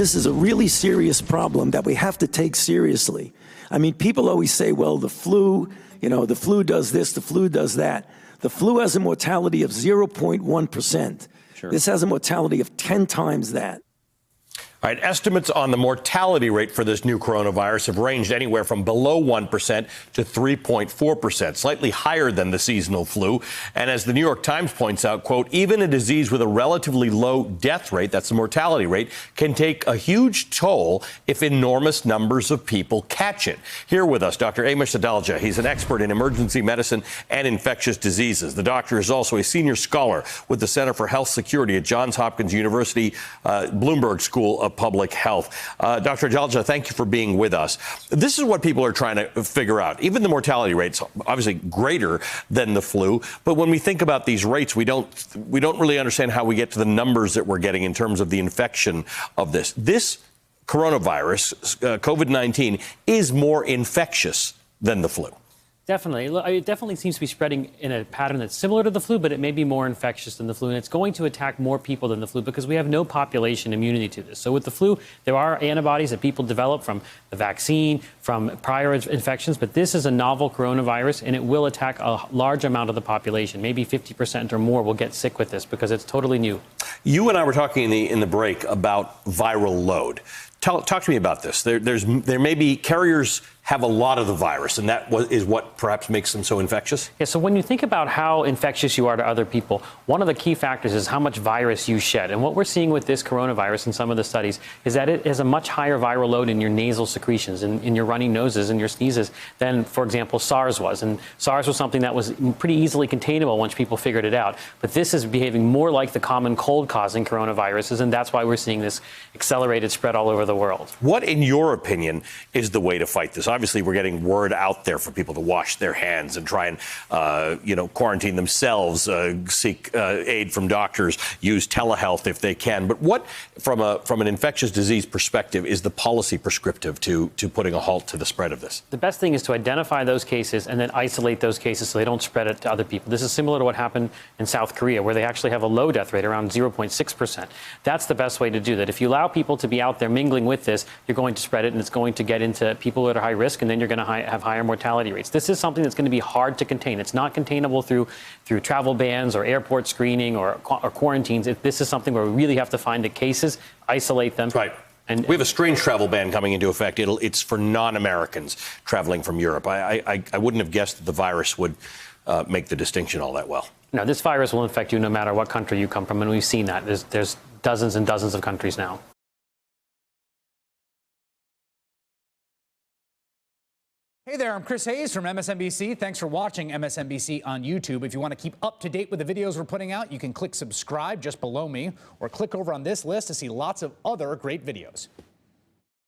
this is a really serious problem that we have to take seriously. I mean, people always say, well, the flu, the flu does this, the flu does that. The flu has a mortality of 0.1%. Sure. This has a mortality of 10 times that. All right, estimates on the mortality rate for this new coronavirus have ranged anywhere from below 1% to 3.4%, slightly higher than the seasonal flu. And as the New York Times points out, quote, even a disease with a relatively low death rate, that's the mortality rate, can take a huge toll if enormous numbers of people catch it. Here with us, Dr. Amish Adalja. He's an expert in emergency medicine and infectious diseases. The doctor is also a senior scholar with the Center for Health Security at Johns Hopkins University, Bloomberg School of Public Health. Dr. Adalja, thank you for being with us. This is what people are trying to figure out. Even the mortality rate's obviously greater than the flu, but when we think about these rates, we don't really understand how we get to the numbers that we're getting in terms of the infection of this. This coronavirus, COVID-19, is more infectious than the flu. Definitely. It definitely seems to be spreading in a pattern that's similar to the flu, but it may be more infectious than the flu. And it's going to attack more people than the flu because we have no population immunity to this. So with the flu, there are antibodies that people develop from the vaccine, from prior infections. But this is a novel coronavirus, and it will attack a large amount of the population. Maybe 50% or more will get sick with this because it's totally new. You and I were talking in the break about viral load. Talk to me about this. There may be carriers have a lot of the virus, and that is what perhaps makes them so infectious? Yeah, so when you think about how infectious you are to other people, one of the key factors is how much virus you shed. And what we're seeing with this coronavirus in some of the studies is that it has a much higher viral load in your nasal secretions, in your runny noses and your sneezes than, for example, SARS was. And SARS was something that was pretty easily containable once people figured it out. But this is behaving more like the common cold-causing coronaviruses, and that's why we're seeing this accelerated spread all over the world. What, in your opinion, is the way to fight this? Obviously, we're getting word out there for people to wash their hands and try and, quarantine themselves, seek aid from doctors, use telehealth if they can. But what, from an infectious disease perspective, is the policy prescriptive to putting a halt to the spread of this? The best thing is to identify those cases and then isolate those cases so they don't spread it to other people. This is similar to what happened in South Korea, where they actually have a low death rate, around 0.6%. That's the best way to do that. If you allow people to be out there mingling with this, you're going to spread it, and it's going to get into people that are high risk, and then you're going to have higher mortality rates. This is something that's going to be hard to contain. It's not containable through travel bans or airport screening or quarantines. This is something where we really have to find the cases, isolate them. Right. And we have a strange travel ban coming into effect. It's for non-Americans traveling from Europe. I wouldn't have guessed that the virus would make the distinction all that well. No, this virus will infect you no matter what country you come from, and we've seen that. There's dozens and dozens of countries now. Hey there, I'm Chris Hayes from MSNBC. Thanks for watching MSNBC on YouTube. If you want to keep up to date with the videos we're putting out, you can click subscribe just below me, or click over on this list to see lots of other great videos.